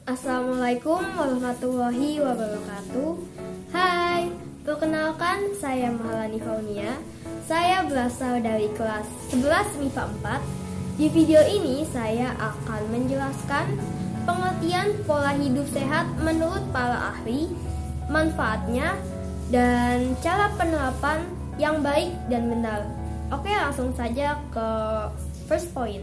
Assalamualaikum warahmatullahi wabarakatuh. Hai, perkenalkan saya Mahalani Faunia. Saya berasal dari kelas 11 MIPA 4. Di video ini saya akan menjelaskan pengertian pola hidup sehat menurut para ahli, manfaatnya, dan cara penerapan yang baik dan benar. Oke, langsung saja ke first point.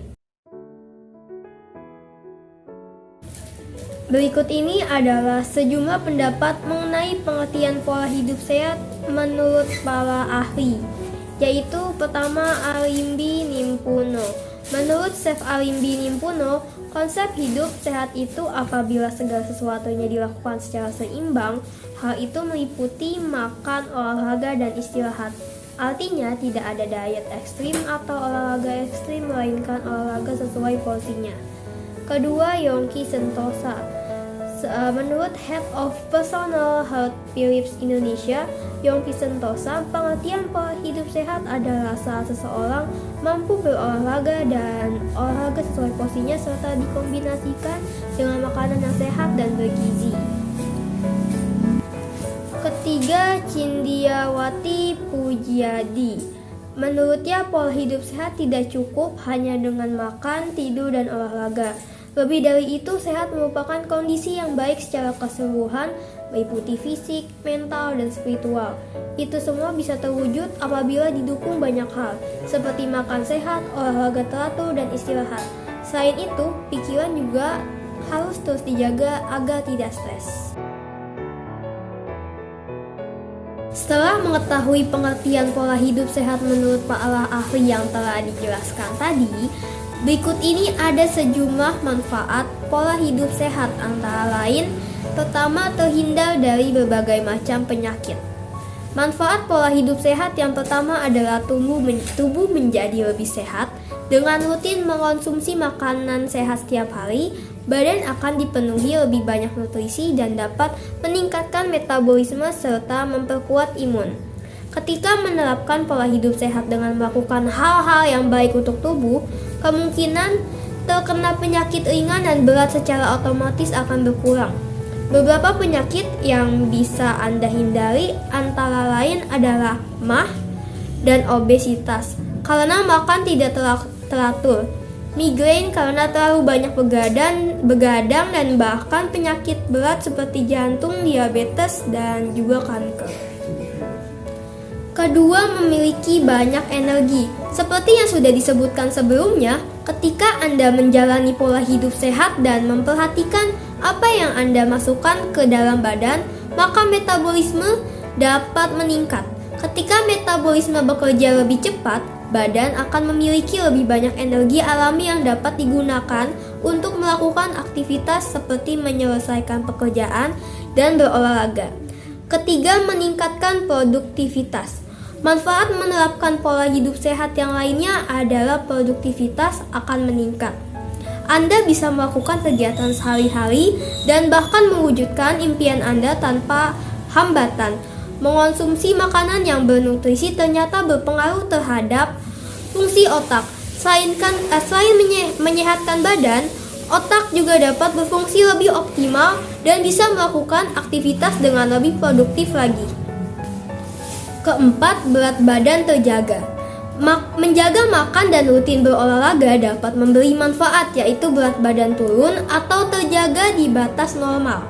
Berikut ini adalah sejumlah pendapat mengenai pengertian pola hidup sehat menurut para ahli, yaitu pertama Alimbi Nimpuno. Menurut Chef Alimbi Nimpuno, konsep hidup sehat itu apabila segala sesuatunya dilakukan secara seimbang. Hal itu meliputi makan, olahraga, dan istirahat. Artinya tidak ada diet ekstrim atau olahraga ekstrim, melainkan olahraga sesuai porsinya. Kedua, Yongki Sentosa. Menurut Head of Personal Health Philips Indonesia, Yongki Sentosa, pengertian pola hidup sehat adalah saat seseorang mampu berolahraga dan olahraga sesuai porsinya serta dikombinasikan dengan makanan yang sehat dan bergizi. Ketiga, Cindiawati Pujiadi. Menurutnya, pola hidup sehat tidak cukup hanya dengan makan, tidur, dan olahraga. Lebih dari itu, sehat merupakan kondisi yang baik secara keseluruhan, meliputi fisik, mental, dan spiritual. Itu semua bisa terwujud apabila didukung banyak hal, seperti makan sehat, olahraga teratur, dan istirahat. Selain itu, pikiran juga harus terus dijaga agar tidak stres. Setelah mengetahui pengertian pola hidup sehat menurut para ahli yang telah dijelaskan tadi, berikut ini ada sejumlah manfaat pola hidup sehat, antara lain, pertama, terhindar dari berbagai macam penyakit. Manfaat pola hidup sehat yang pertama adalah tubuh menjadi lebih sehat. Dengan rutin mengonsumsi makanan sehat setiap hari, badan akan dipenuhi lebih banyak nutrisi dan dapat meningkatkan metabolisme serta memperkuat imun. Ketika menerapkan pola hidup sehat dengan melakukan hal-hal yang baik untuk tubuh, kemungkinan terkena penyakit ringan dan berat secara otomatis akan berkurang. Beberapa penyakit yang bisa Anda hindari antara lain adalah MAH dan obesitas karena makan tidak teratur, migrain karena terlalu banyak begadang, dan bahkan penyakit berat seperti jantung, diabetes, dan juga kanker. Kedua, memiliki banyak energi. Seperti yang sudah disebutkan sebelumnya, ketika Anda menjalani pola hidup sehat dan memperhatikan apa yang Anda masukkan ke dalam badan, maka metabolisme dapat meningkat. Ketika metabolisme bekerja lebih cepat, badan akan memiliki lebih banyak energi alami yang dapat digunakan untuk melakukan aktivitas seperti menyelesaikan pekerjaan dan berolahraga. Ketiga, meningkatkan produktivitas. Manfaat menerapkan pola hidup sehat yang lainnya adalah produktivitas akan meningkat. Anda bisa melakukan kegiatan sehari-hari dan bahkan mewujudkan impian Anda tanpa hambatan. Mengonsumsi makanan yang bernutrisi ternyata berpengaruh terhadap fungsi otak. Selain menyehatkan badan, otak juga dapat berfungsi lebih optimal dan bisa melakukan aktivitas dengan lebih produktif lagi. Keempat, berat badan terjaga. Menjaga makan dan rutin berolahraga dapat memberi manfaat, yaitu berat badan turun atau terjaga di batas normal.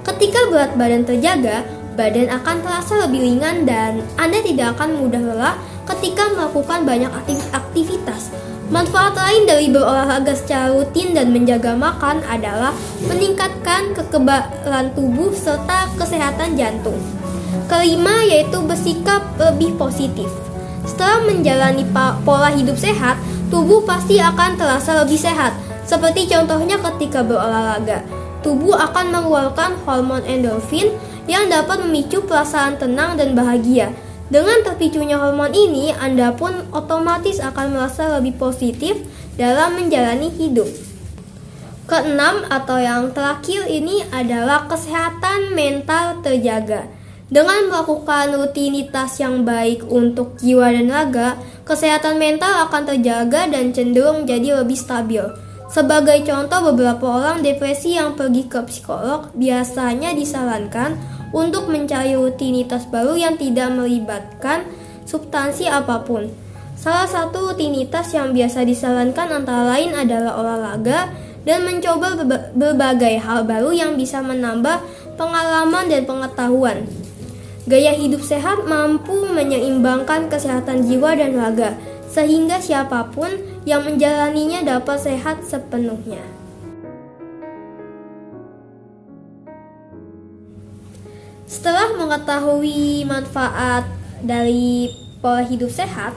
Ketika berat badan terjaga, badan akan terasa lebih ringan dan Anda tidak akan mudah lelah ketika melakukan banyak aktivitas. Manfaat lain dari berolahraga secara rutin dan menjaga makan adalah meningkatkan kekebalan tubuh serta kesehatan jantung. Kelima, yaitu bersikap lebih positif. Setelah menjalani pola hidup sehat, tubuh pasti akan terasa lebih sehat. Seperti contohnya ketika berolahraga, tubuh akan mengeluarkan hormon endorfin yang dapat memicu perasaan tenang dan bahagia. Dengan terpicunya hormon ini, Anda pun otomatis akan merasa lebih positif dalam menjalani hidup. Keenam atau yang terakhir ini adalah kesehatan mental terjaga. Dengan melakukan rutinitas yang baik untuk jiwa dan raga, kesehatan mental akan terjaga dan cenderung jadi lebih stabil. Sebagai contoh, beberapa orang depresi yang pergi ke psikolog biasanya disarankan untuk mencari rutinitas baru yang tidak melibatkan substansi apapun. Salah satu rutinitas yang biasa disarankan antara lain adalah olahraga dan mencoba berbagai hal baru yang bisa menambah pengalaman dan pengetahuan. Gaya hidup sehat mampu menyeimbangkan kesehatan jiwa dan raga, sehingga siapapun yang menjalaninya dapat sehat sepenuhnya. Setelah mengetahui manfaat dari pola hidup sehat,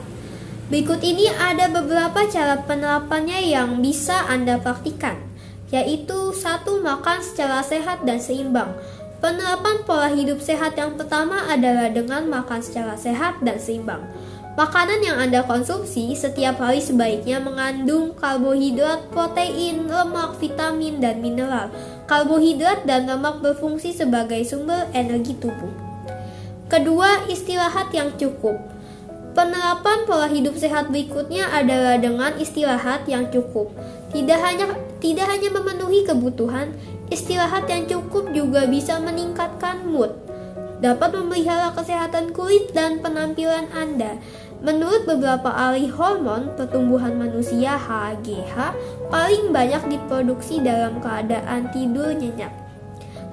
berikut ini ada beberapa cara penerapannya yang bisa Anda praktikkan, yaitu 1. Makan secara sehat dan seimbang. Penerapan pola hidup sehat yang pertama adalah dengan makan secara sehat dan seimbang. Makanan yang Anda konsumsi setiap hari sebaiknya mengandung karbohidrat, protein, lemak, vitamin, dan mineral. Karbohidrat dan lemak berfungsi sebagai sumber energi tubuh. Kedua, istirahat yang cukup. Penerapan pola hidup sehat berikutnya adalah dengan istirahat yang cukup. Tidak hanya memenuhi kebutuhan, istirahat yang cukup juga bisa meningkatkan mood, dapat memelihara kesehatan kulit dan penampilan Anda. Menurut beberapa ahli hormon pertumbuhan manusia, HGH paling banyak diproduksi dalam keadaan tidur nyenyak.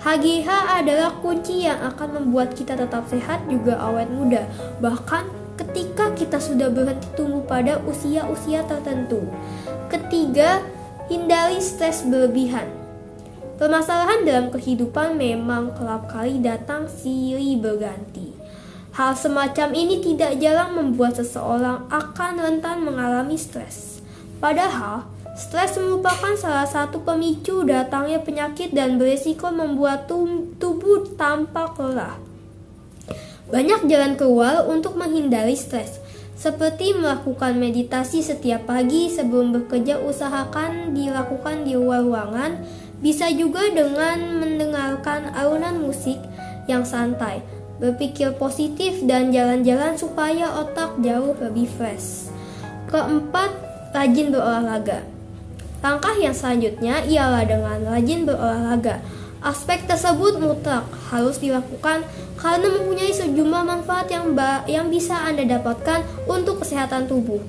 HGH adalah kunci yang akan membuat kita tetap sehat juga awet muda, bahkan ketika kita sudah berhenti tumbuh pada usia-usia tertentu. Ketiga, hindari stres berlebihan. Permasalahan dalam kehidupan memang kerap kali datang silih berganti. Hal semacam ini tidak jarang membuat seseorang akan rentan mengalami stres. Padahal, stres merupakan salah satu pemicu datangnya penyakit dan berisiko membuat tubuh tampak lelah. Banyak jalan keluar untuk menghindari stres, seperti melakukan meditasi setiap pagi sebelum bekerja. Usahakan dilakukan di luar ruangan, bisa juga dengan mendengarkan alunan musik yang santai, berpikir positif, dan jalan-jalan supaya otak jauh lebih fresh. Keempat, rajin berolahraga. Langkah yang selanjutnya ialah dengan rajin berolahraga. Aspek tersebut mutlak harus dilakukan karena mempunyai sejumlah manfaat yang bisa Anda dapatkan untuk kesehatan tubuh.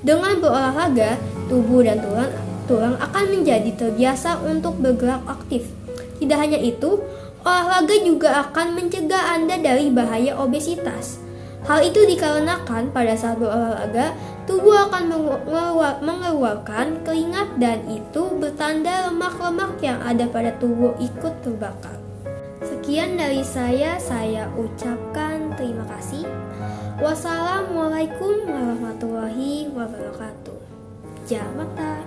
Dengan berolahraga, tubuh dan tulang akan menjadi terbiasa untuk bergerak aktif. Tidak hanya itu, olahraga juga akan mencegah Anda dari bahaya obesitas. Hal itu dikarenakan pada saat berolahraga, tubuh akan mengeluarkan keringat dan itu bertanda lemak-lemak yang ada pada tubuh ikut terbakar. Sekian dari saya ucapkan terima kasih. Wassalamualaikum warahmatullahi wabarakatuh. Jamata.